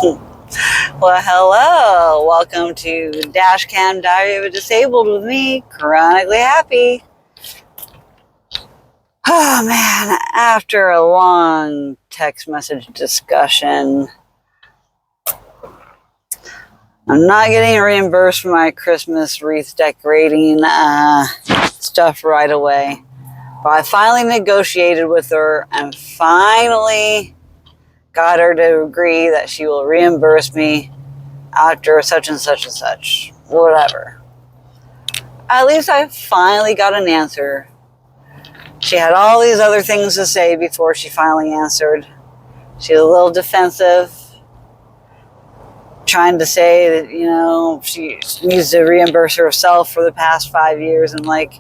Well, hello. Welcome to Dashcam Diary of a Disabled with me, Chronically Happy. Oh man, after a long text message discussion, I'm not getting reimbursed for my Christmas wreath decorating stuff right away. But I finally negotiated with her and finally got her to agree that she will reimburse me after such and such and such, whatever. At least I finally got an answer. She had all these other things to say before she finally answered. She was a little defensive, trying to say that, you know, she needs to reimburse herself for the past 5 years. I'm like,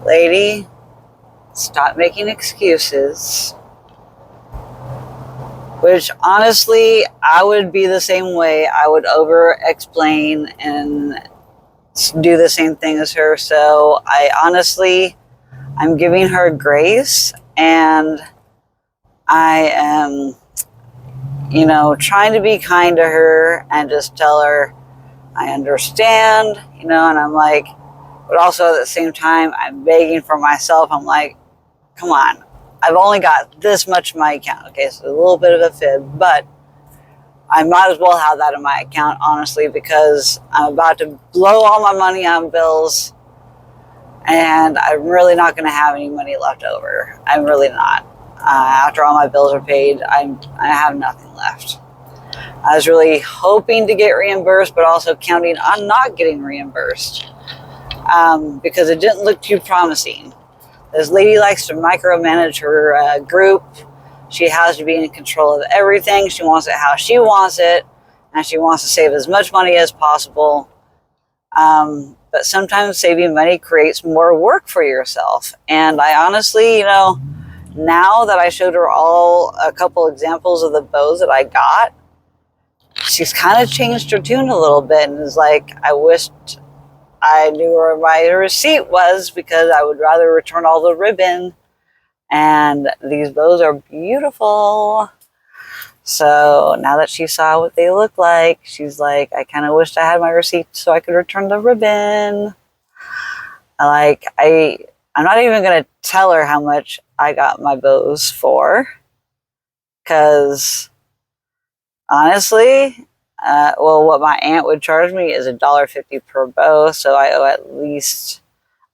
lady, stop making excuses. Which, honestly, I would be the same way. I would over-explain and do the same thing as her. So, I'm giving her grace, and I am, trying to be kind to her and just tell her, I understand, and I'm like, but also at the same time, I'm begging for myself. I'm like, come on. I've only got this much in my account. Okay, so a little bit of a fib, but I might as well have that in my account, honestly, because I'm about to blow all my money on bills, and I'm really not going to have any money left over. I'm really not. After all my bills are paid, I have nothing left. I was really hoping to get reimbursed, but also counting on not getting reimbursed because it didn't look too promising. This lady likes to micromanage her group. She has to be in control of everything. She wants it how she wants it, and she wants to save as much money as possible. But sometimes saving money creates more work for yourself. And I honestly, now that I showed her a couple examples of the bows that I got, she's kind of changed her tune a little bit and is like, I wished I knew where my receipt was because I would rather return all the ribbon. And these bows are beautiful. So now that she saw what they look like, she's like, I kind of wished I had my receipt so I could return the ribbon. I'm not even going to tell her how much I got my bows for. Because honestly, what my aunt would charge me is $1.50 per bow, so I owe at least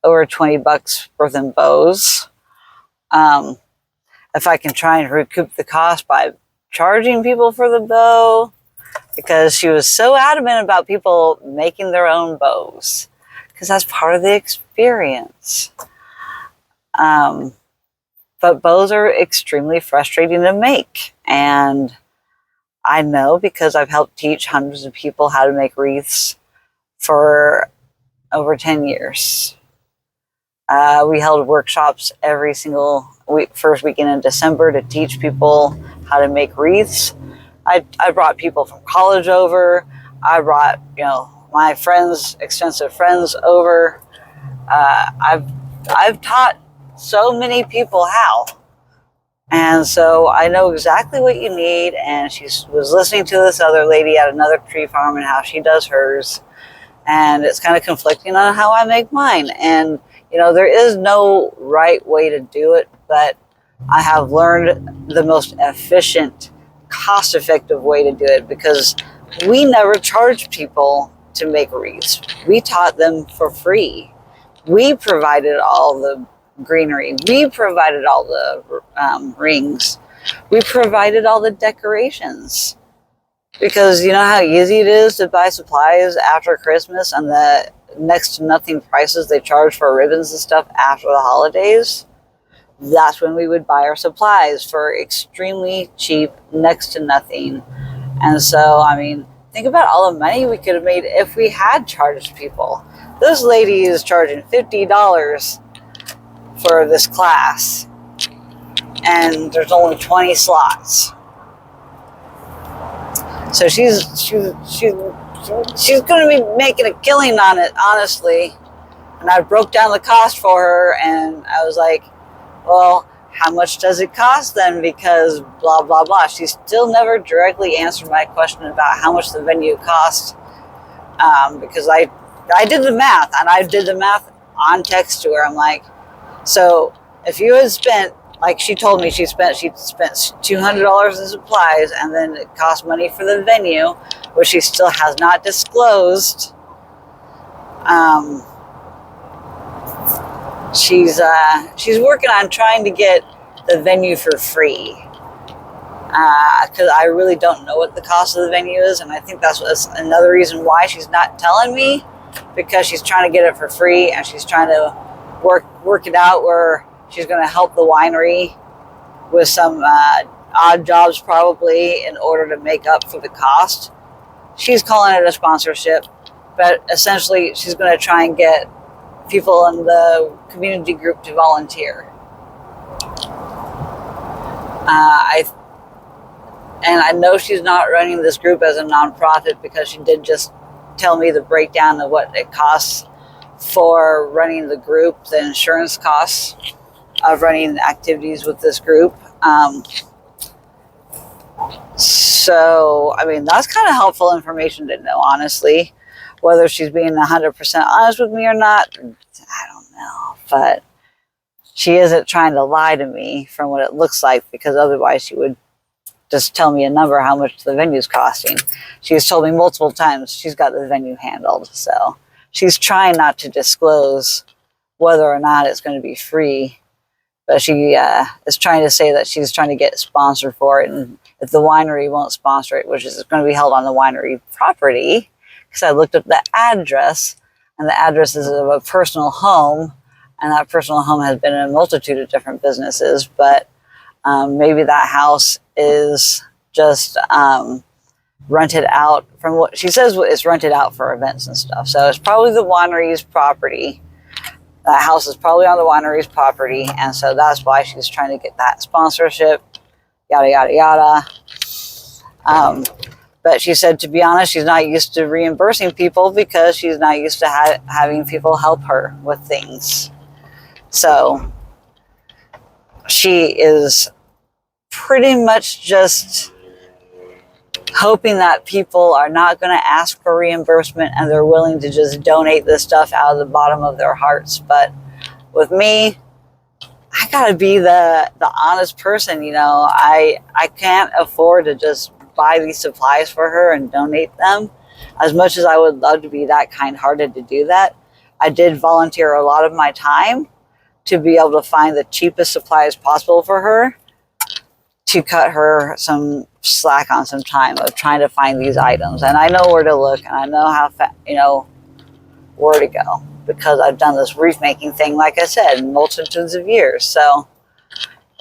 over $20 worth in bows. If I can try and recoup the cost by charging people for the bow, because she was so adamant about people making their own bows, because that's part of the experience. But bows are extremely frustrating to make, and I know because I've helped teach hundreds of people how to make wreaths for over 10 years. We held workshops every single first weekend in December to teach people how to make wreaths. I brought people from college over. I brought, my friends, extensive friends over. I've taught so many people how. And so I know exactly what you need. And she was listening to this other lady at another tree farm and how she does hers. And it's kind of conflicting on how I make mine. And, there is no right way to do it, but I have learned the most efficient, cost-effective way to do it because we never charged people to make wreaths. We taught them for free. We provided all the greenery. We provided all the rings. We provided all the decorations. Because you know how easy it is to buy supplies after Christmas and the next to nothing prices they charge for ribbons and stuff after the holidays? That's when we would buy our supplies for extremely cheap, next to nothing. And so, think about all the money we could have made if we had charged people. This lady is charging $50 for this class, and there's only 20 slots. So she's going to be making a killing on it, honestly. And I broke down the cost for her, and I was like, well, how much does it cost then? Because blah, blah, blah. She still never directly answered my question about how much the venue cost. Because I did the math, and I did the math on text to her. I'm like, so if you had spent, like she told me she spent $200 in supplies, and then it cost money for the venue, which she still has not disclosed. She's working on trying to get the venue for free, because I really don't know what the cost of the venue is, and I think that's another reason why she's not telling me, because she's trying to get it for free, and she's trying to work it out where she's going to help the winery with some odd jobs probably in order to make up for the cost. She's calling it a sponsorship, but essentially she's going to try and get people in the community group to volunteer. And I know she's not running this group as a nonprofit, because she did just tell me the breakdown of what it costs for running the group, the insurance costs of running activities with this group. So, I mean, that's kind of helpful information to know, honestly. Whether she's being 100% honest with me or not, I don't know. But she isn't trying to lie to me from what it looks like, because otherwise she would just tell me a number how much the venue's costing. She's told me multiple times she's got the venue handled. So she's trying not to disclose whether or not it's going to be free. But she is trying to say that she's trying to get sponsored for it. And if the winery won't sponsor it, which is going to be held on the winery property, because I looked up the address, and the address is of a personal home, and that personal home has been in a multitude of different businesses, but maybe that house is just rented out. From what she says, it's rented out for events and stuff. So it's probably the winery's property. That house is probably on the winery's property, and so that's why she's trying to get that sponsorship, yada, yada, yada. But she said, to be honest, she's not used to reimbursing people, because she's not used to having people help her with things. So she is pretty much just hoping that people are not going to ask for reimbursement, and they're willing to just donate this stuff out of the bottom of their hearts. But with me, I got to be the honest person. You know, I can't afford to just buy these supplies for her and donate them. As much as I would love to be that kind-hearted to do that, I did volunteer a lot of my time to be able to find the cheapest supplies possible for her, to cut her some slack on some time of trying to find these items. And I know where to look, and I know how where to go, because I've done this wreathmaking thing, like I said, multitudes of years. So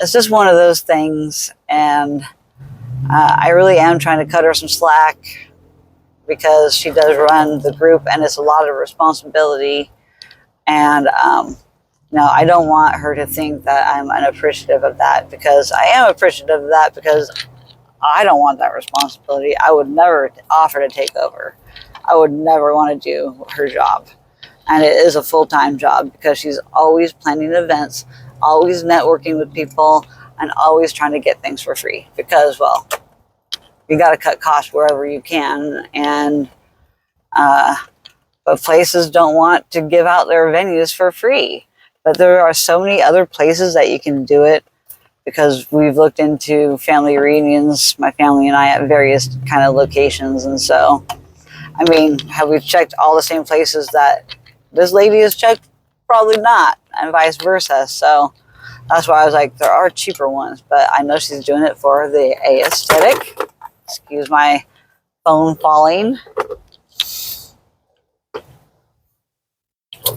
it's just one of those things, and I really am trying to cut her some slack, because she does run the group, and it's a lot of responsibility. And I don't want her to think that I'm unappreciative of that, because I am appreciative of that, because I don't want that responsibility. I would never offer to take over. I would never want to do her job. And it is a full-time job, because she's always planning events, always networking with people, and always trying to get things for free, because, well, you got to cut costs wherever you can. And but places don't want to give out their venues for free. But there are so many other places that you can do it, because we've looked into family reunions, my family and I, at various kind of locations. And so, I mean, have we checked all the same places that this lady has checked? Probably not, and vice versa. So that's why I was like, there are cheaper ones, but I know she's doing it for the aesthetic. Excuse my phone falling.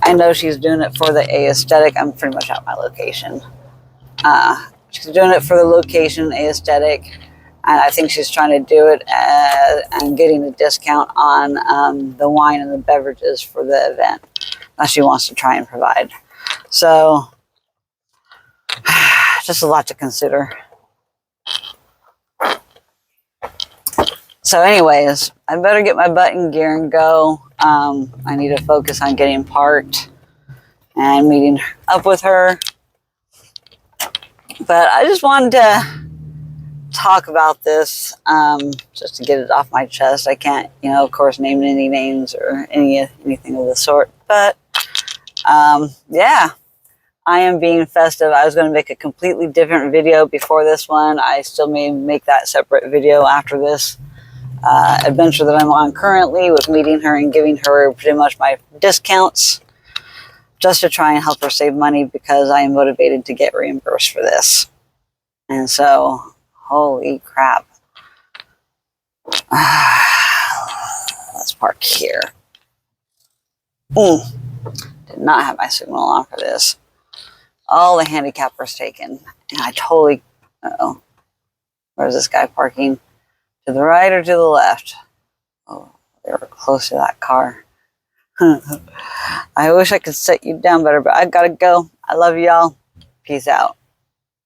I know she's doing it for the aesthetic. I'm pretty much at my location. She's doing it for the location, aesthetic, and I think she's trying to do it and getting a discount on the wine and the beverages for the event that she wants to try and provide. So, just a lot to consider. So anyways, I better get my butt in gear and go. I need to focus on getting parked and meeting up with her. But I just wanted to talk about this, just to get it off my chest. I can't, of course, name any names or anything of the sort. But yeah, I am being festive. I was going to make a completely different video before this one. I still may make that separate video after this adventure that I'm on currently with meeting her and giving her pretty much my discounts, just to try and help her save money, because I am motivated to get reimbursed for this. And so, holy crap. Let's park here. Did not have my signal on for this. All the handicappers taken. And I totally... Uh-oh. Where's this guy parking? To the right or to the left? Oh, they were close to that car. I wish I could set you down better, but I gotta go. I love y'all. Peace out.